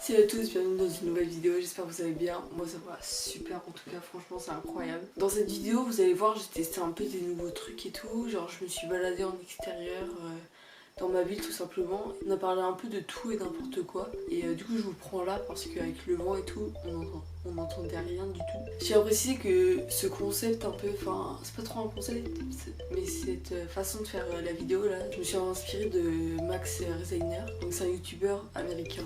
Salut à tous, bienvenue dans une nouvelle vidéo, j'espère que vous allez bien. Moi ça va super, en tout cas franchement c'est incroyable. Dans cette vidéo vous allez voir, j'ai testé un peu des nouveaux trucs et tout. Genre je me suis baladée en extérieur dans ma ville tout simplement. On a parlé un peu de tout et n'importe quoi. Et du coup je vous le prends là parce qu'avec le vent et tout, on n'entendait rien du tout. J'ai apprécié que ce concept un peu, enfin c'est pas trop un concept, mais cette façon de faire la vidéo là, je me suis inspirée de Max Rezainer. Donc c'est un youtubeur américain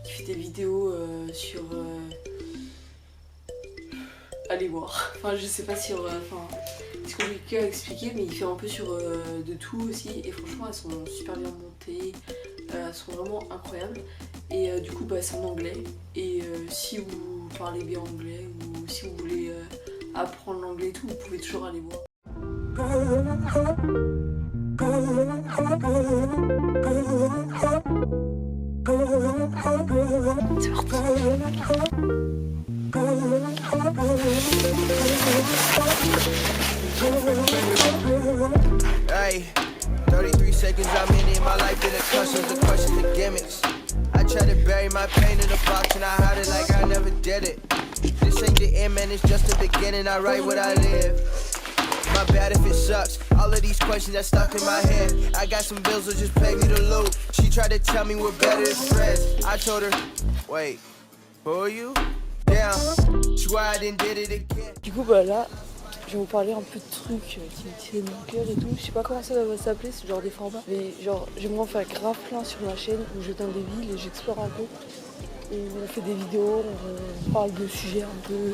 qui fait des vidéos sur... allez voir. Enfin je sais pas sur... c'est compliqué à expliquer, mais il fait un peu sur de tout aussi. Et franchement elles sont super bien montées, elles sont vraiment incroyables. Et du coup bah, c'est en anglais. Et si vous parlez bien anglais ou si vous voulez apprendre l'anglais et tout, vous pouvez toujours aller voir. C'est parti. Hey, 33 seconds I'm in my life in the questions, the gimmicks. I try to bury my pain in a box and I hide it like I never did it. This ain't the end, man, it's just the beginning. I write what I live. My bad if it sucks. All of these questions that stuck in my head. I got some bills, so just pay me the loot. She tried to tell me we're better than friends. I told her, wait, who are you? Damn, swear I didn't did it again. Du coup bah là, je vais vous parler un peu de trucs qui me tiennent mon cœur et tout. Je sais pas comment ça va s'appeler ce genre de format, mais genre j'aimerais en faire grave plein sur ma chaîne où je viens des villes et j'explore un peu. Et on fait des vidéos, on parle de sujets un peu,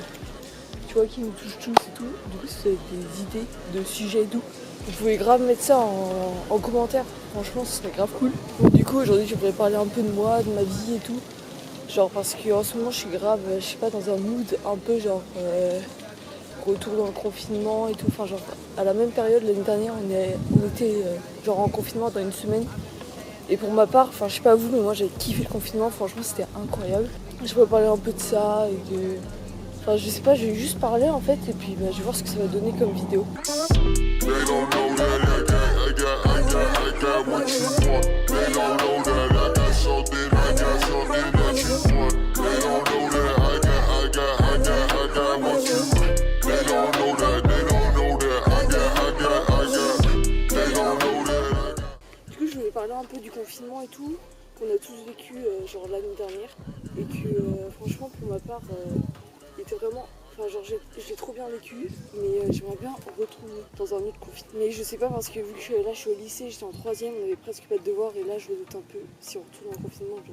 tu vois, qui nous touchent tous et tout. Du coup c'est des idées de sujets et tout. Vous pouvez grave mettre ça en commentaire, franchement ce serait grave cool. Du coup aujourd'hui je voudrais parler un peu de moi, de ma vie et tout. Genre parce qu'en ce moment je suis grave, je sais pas, dans un mood un peu genre retour dans le confinement et tout. Enfin genre à la même période l'année dernière on était genre en confinement dans une semaine. Et pour ma part, enfin je sais pas vous mais moi j'ai kiffé le confinement, franchement c'était incroyable. Je peux parler un peu de ça et de... Enfin je sais pas, je vais juste parler en fait et puis bah, je vais voir ce que ça va donner comme vidéo. Parler un peu du confinement et tout qu'on a tous vécu genre l'année dernière et que franchement pour ma part il était vraiment, enfin genre j'ai trop bien vécu mais j'aimerais bien retourner dans un autre confinement, mais je sais pas parce que vu que là je suis au lycée, j'étais en 3ème, on avait presque pas de devoirs et là je me doute un peu si on retourne en confinement du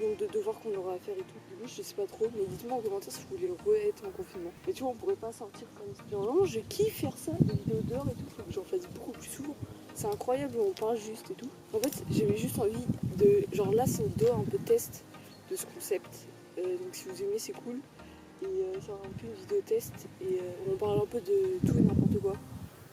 nombre de devoirs qu'on aura à faire et tout. Du coup je sais pas trop, mais dites-moi en commentaire si vous voulez être en confinement. Et tu vois on pourrait pas sortir comme ça. Genre vraiment je kiffe faire ça, des vidéos dehors et tout, faut que j'en fasse beaucoup plus souvent. C'est incroyable, on parle juste et tout. En fait, j'avais juste envie de... Genre là, c'est une vidéo un peu test de ce concept. Donc si vous aimez, c'est cool. Et c'est un peu une vidéo test. Et on parle un peu de tout et n'importe quoi.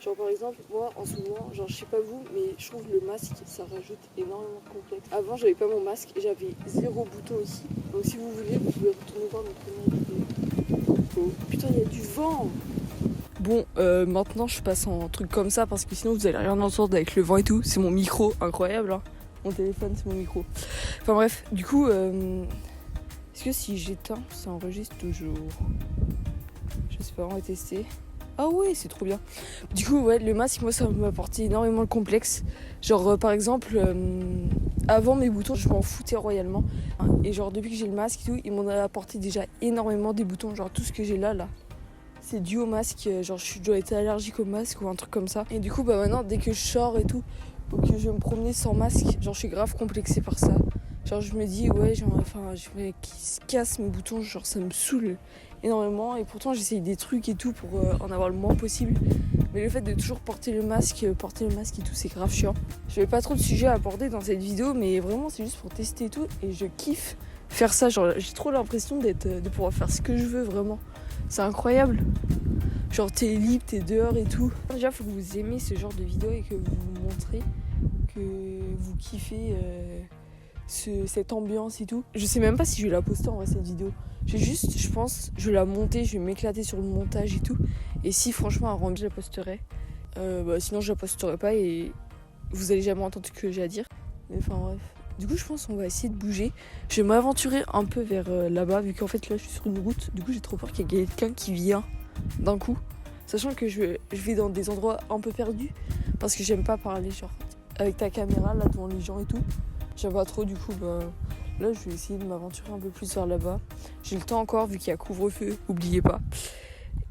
Genre par exemple, moi, en ce moment, genre je sais pas vous, mais je trouve le masque, ça rajoute énormément de complexe. Avant, j'avais pas mon masque et j'avais 0 bouton ici. Donc si vous voulez, vous pouvez retourner voir mes premières vidéos. Oh, putain, il y a du vent! Bon, maintenant je passe en truc comme ça parce que sinon vous allez rien entendre avec le vent et tout. C'est mon micro, incroyable hein. Mon téléphone c'est mon micro. Enfin bref, du coup, est-ce que si j'éteins, ça enregistre toujours? Je sais pas, on va tester. Ah ouais, c'est trop bien. Du coup, ouais, le masque, moi ça m'a apporté énormément de complexe. Genre par exemple, avant mes boutons, je m'en foutais royalement. Et genre depuis que j'ai le masque et tout, il m'en a apporté déjà énormément des boutons. Genre tout ce que j'ai là. C'est dû au masque, genre je dois être allergique au masque ou un truc comme ça. Et du coup bah maintenant dès que je sors et tout, ou que je vais me promener sans masque, genre je suis grave complexée par ça. Genre je me dis ouais genre enfin je voudrais qu'ils se cassent mes boutons, genre ça me saoule énormément. Et pourtant j'essaye des trucs et tout pour en avoir le moins possible. Mais le fait de toujours porter le masque et tout c'est grave chiant. Je n'avais pas trop de sujets à aborder dans cette vidéo mais vraiment c'est juste pour tester et tout. Et je kiffe faire ça, genre j'ai trop l'impression de pouvoir faire ce que je veux vraiment. C'est incroyable. Genre t'es libre, t'es dehors et tout. Déjà faut que vous aimez ce genre de vidéo et que vous vous montrez que vous kiffez cette ambiance et tout. Je sais même pas si je vais la poster en vrai cette vidéo. Je pense, je vais la monter, je vais m'éclater sur le montage et tout. Et si franchement elle rend bien, je la posterai. Sinon je la posterai pas et vous allez jamais entendre ce que j'ai à dire. Mais enfin bref. Du coup, je pense qu'on va essayer de bouger. Je vais m'aventurer un peu vers là-bas, vu qu'en fait, là, je suis sur une route. Du coup, j'ai trop peur qu'il y ait quelqu'un qui vient d'un coup. Sachant que je vais dans des endroits un peu perdus. Parce que j'aime pas parler, genre, avec ta caméra, là, devant les gens et tout. J'aime pas trop, du coup, bah... Là, je vais essayer de m'aventurer un peu plus vers là-bas. J'ai le temps encore, vu qu'il y a couvre-feu, oubliez pas.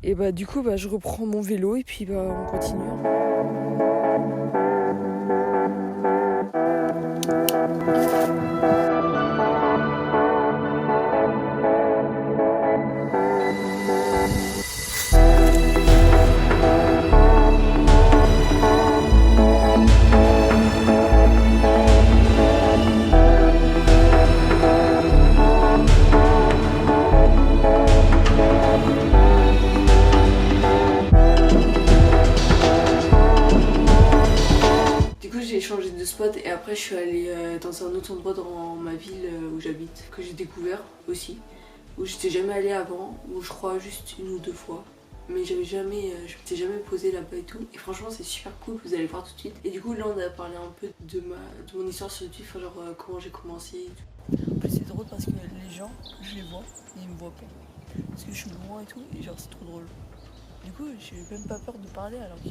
Et bah, du coup, bah, je reprends mon vélo et puis, bah, on continue. J'ai changé de spot et après je suis allée dans un autre endroit dans ma ville où j'habite, que j'ai découvert aussi, où j'étais jamais allée avant, où je crois juste une ou deux fois. Mais je m'étais jamais posée là-bas et tout. Et franchement c'est super cool, vous allez voir tout de suite. Et du coup là on a parlé un peu de mon histoire sur YouTube, genre comment j'ai commencé et tout. En plus c'est drôle parce que les gens, je les vois, mais ils me voient pas. Parce que je suis loin et tout, et genre c'est trop drôle. Du coup j'ai même pas peur de parler alors que...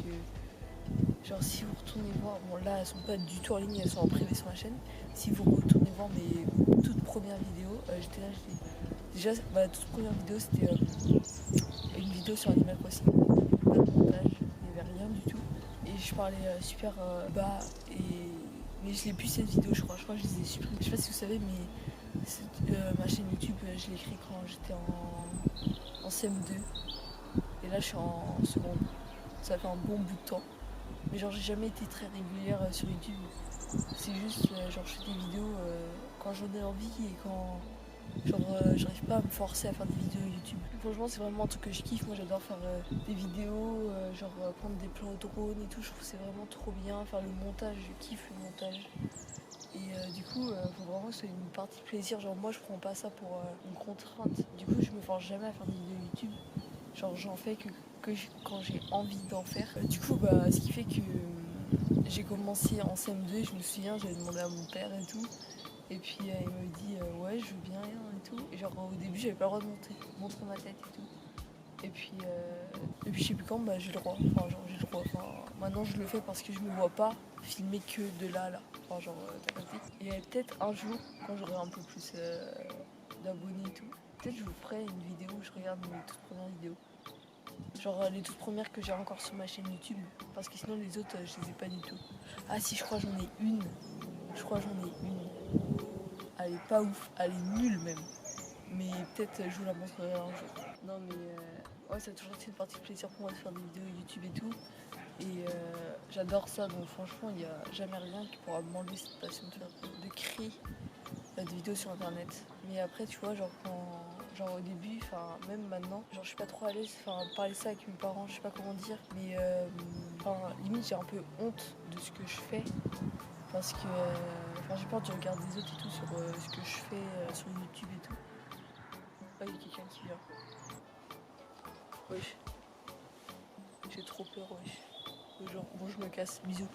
Genre si vous retournez voir, bon là elles sont pas du tout en ligne, elles sont en privé sur ma chaîne. Si vous retournez voir mes toutes premières vidéos, j'étais là, déjà ma toute première vidéo c'était une vidéo sur Animal Crossing. Pas de montage, il n'y avait rien du tout. Et je parlais super bas mais je l'ai plus cette vidéo je crois que je les ai supprimées. Je sais pas si vous savez mais ma chaîne YouTube je l'ai créée quand j'étais en CM2. Et là je suis en seconde. Ça fait un bon bout de temps. Mais genre j'ai jamais été très régulière sur YouTube. C'est juste genre je fais des vidéos quand j'en ai envie et quand genre j'arrive pas à me forcer à faire des vidéos YouTube. Franchement c'est vraiment un truc que je kiffe. Moi j'adore faire des vidéos, genre prendre des plans au drone et tout. Je trouve que c'est vraiment trop bien. Faire le montage, je kiffe le montage. Et du coup faut vraiment que c'est une partie plaisir. Genre moi je prends pas ça pour une contrainte. Du coup je me force jamais à faire des vidéos YouTube. Genre j'en fais que quand j'ai envie d'en faire. Du coup bah ce qui fait que j'ai commencé en CM2 et je me souviens j'avais demandé à mon père et tout. Et puis il me dit ouais je veux bien et tout. Et genre au début j'avais pas le droit de montrer ma tête et tout. Et puis je sais plus quand bah j'ai le droit. Enfin genre j'ai le droit. Enfin maintenant je le fais parce que je me vois pas filmer que de là. Enfin genre t'as compris. Et peut-être un jour quand j'aurai un peu plus d'abonnés et tout, peut-être je vous ferai une vidéo où je regarde mes toutes premières vidéos. Genre les toutes premières que j'ai encore sur ma chaîne YouTube. Parce que sinon les autres je les ai pas du tout. Ah si je crois j'en ai une. Elle est pas ouf, elle est nulle même. Mais peut-être je vous la montrerai un jour. Non mais ouais ça a toujours été une partie de plaisir pour moi de faire des vidéos YouTube et tout. Et j'adore ça donc franchement il n'y a jamais rien qui pourra m'enlever cette passion de créer des vidéos sur internet. Mais après tu vois genre au début, enfin même maintenant, genre je suis pas trop à l'aise, enfin parler ça avec mes parents, je sais pas comment dire, mais limite j'ai un peu honte de ce que je fais parce que j'ai peur du regard des autres et tout sur ce que je fais sur YouTube et tout. Ah il y a quelqu'un qui vient. Wesh. J'ai trop peur wesh. Genre bon je me casse, bisous.